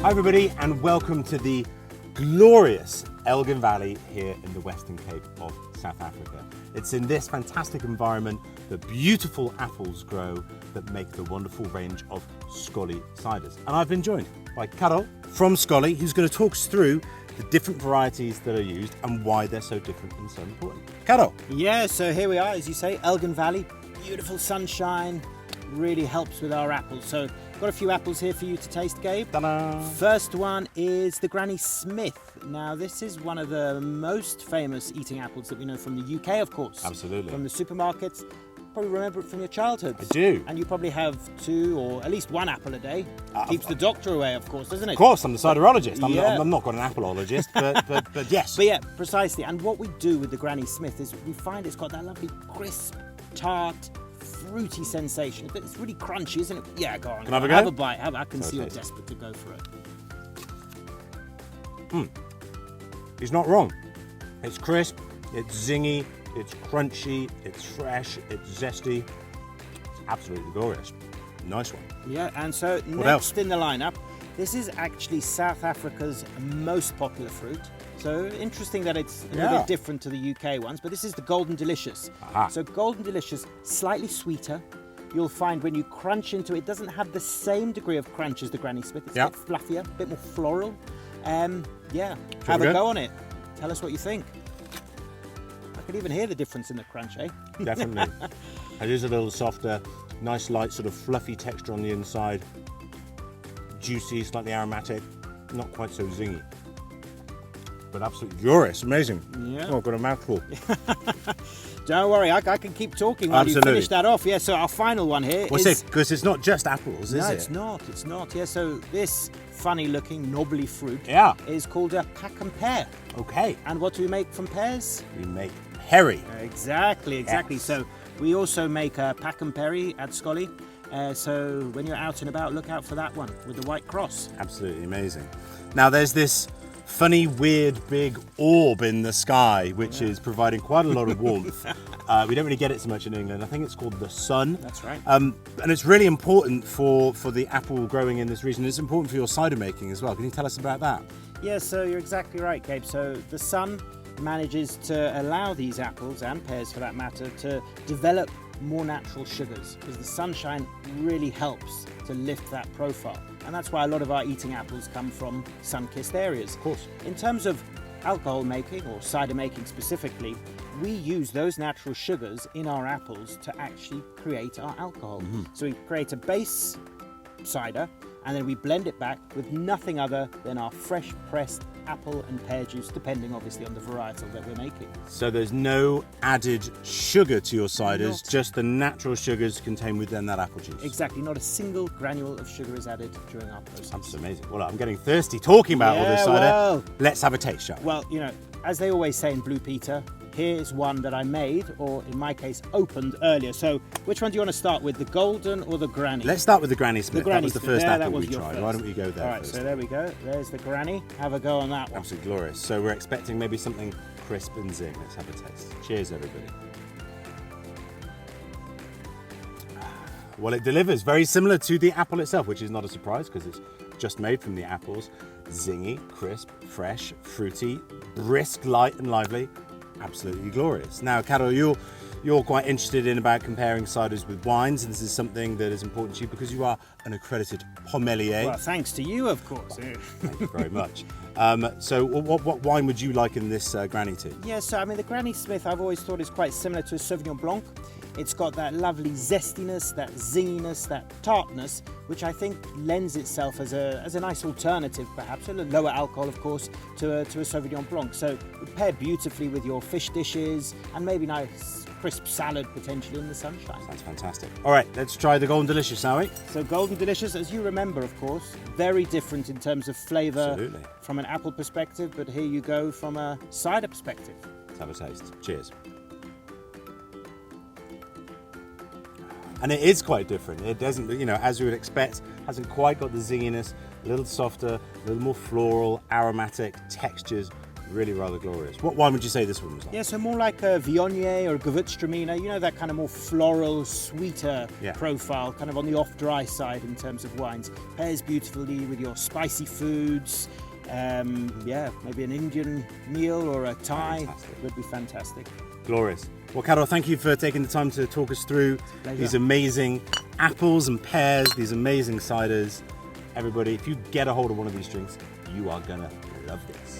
Hi everybody and welcome to the glorious Elgin Valley here in the Western Cape of South Africa. It's in this fantastic environment that beautiful apples grow that make the wonderful range of Xzollie ciders. And I've been joined by Carol from Xzollie, who's going to talk us through the different varieties that are used and why they're so different and so important. Carol. Yeah, so here we are, as you say, Elgin Valley, beautiful sunshine, really helps with our apples. So got a few apples here for you to taste, Gabe. Ta-da. First one is the Granny Smith. Now this is one of the most famous eating apples that we know from the UK, of course. Absolutely. From the supermarkets. Probably remember it from your childhood. I do. And you probably have 2 or at least 1 apple a day. Keeps the doctor away, of course, doesn't it? Of course, I'm the ciderologist. Yeah. I'm not got an appleologist, but yes. But yeah, precisely. And what we do with the Granny Smith is we find it's got that lovely crisp, tart, fruity sensation. It's really crunchy, isn't it? Yeah, go on. Can I have a go? Have a bite. I can So see you're tasty. desperate to go for it. He's not wrong. It's crisp, it's zingy, it's crunchy, it's fresh, it's zesty. It's absolutely glorious. Nice one. Yeah, and so else? next in the lineup, this is actually South Africa's most popular fruit. So interesting that it's a little Yeah. bit different to the UK ones, but this is the Golden Delicious. Aha. So Golden Delicious, slightly sweeter. You'll find when you crunch into it, it doesn't have the same degree of crunch as the Granny Smith. It's Yeah. a bit fluffier, a bit more floral. Yeah, we have a go? go on it. Tell us what you think. I can even hear the difference in the crunch, eh? Definitely. It is a little softer, nice light sort of fluffy texture on the inside. Juicy, slightly aromatic, not quite so zingy. But absolutely glorious, amazing. Yeah. Oh, I've got a mouthful. Don't worry, I can keep talking while Absolutely. you finish that off. Yeah, so our final one here What's is... it? Because it's not just apples, is No, it? it's not. It's not. Yeah, so this funny-looking, knobbly fruit Yeah. is called a pack and pear. Okay. And what do we make from pears? We make Perry. Exactly. Yes. So we also make a pack and perry at Xzollie. So when you're out and about, look out for that one with the white cross. Absolutely amazing. Now there's this funny, weird, big orb in the sky, which is providing quite a lot of warmth. We don't really get it so much in England. I think it's called the sun. That's right. And it's really important for the apple growing in this region. It's important for your cider making as well. Can you tell us about that? Yeah, so you're exactly right, Gabe. So the sun manages to allow these apples, and pears for that matter, to develop more natural sugars because the sunshine really helps to lift that profile. And that's why a lot of our eating apples come from sun-kissed areas. Of course. In terms of alcohol making, or cider making specifically, we use those natural sugars in our apples to actually create our alcohol. So we create a base cider and then we blend it back with nothing other than our fresh pressed apple and pear juice, depending obviously on the varietal that we're making. So there's no added sugar to your ciders, Not. just the natural sugars contained within that apple juice. Exactly, not a single granule of sugar is added during our process. That's amazing. Well, I'm getting thirsty talking about all this Yeah, cider. well. Let's have a taste, shall we? Well, you know, as they always say in Blue Peter, here's one that I made, or in my case, opened earlier. So which one do you want to start with, the golden or the granny? Let's start with the Granny Smith. Granny That was the Smith. first There, apple that was we your tried. first. Why don't we go there All right, first? so there we go. There's the granny. Have a go on that one. Absolutely glorious. So we're expecting maybe something crisp and zing. Let's have a taste. Cheers, everybody. Well, it delivers. Very similar to the apple itself, which is not a surprise because it's just made from the apples. Zingy, crisp, fresh, fruity, brisk, light and lively. Absolutely glorious. Now, Carol, you're quite interested in about comparing ciders with wines, and this is something that is important to you because you are an accredited sommelier. Well, thanks to you, of course. Thank you very much. So what wine would you like in this Granny tea? Yeah, so I mean, the Granny Smith I've always thought is quite similar to a Sauvignon Blanc. It's got that lovely zestiness, that zinginess, that tartness, which I think lends itself as a nice alternative, perhaps, a little lower alcohol, of course, to a Sauvignon Blanc. So it would pair beautifully with your fish dishes and maybe nice crisp salad potentially in the sunshine. That's fantastic. All right, let's try the Golden Delicious, shall we? So Golden Delicious, as you remember, of course, very different in terms of flavour Absolutely. from an apple perspective, but here you go from a cider perspective. Let's have a taste. Cheers. And it is quite different. It doesn't, as you would expect, hasn't quite got the zinginess, a little softer, a little more floral, aromatic textures, Really rather glorious. What wine would you say this one was like? Yeah, so more like a Viognier or Gewürztraminer, you know, that kind of more floral, sweeter Yeah. profile, kind of on the off-dry side in terms of wines. Pairs beautifully with your spicy foods. Yeah, maybe an Indian meal or a Thai Fantastic. would be fantastic. Glorious. Well, Carol, thank you for taking the time to talk us through Pleasure. these amazing apples and pears, these amazing ciders. Everybody, if you get a hold of one of these drinks, you are gonna love this.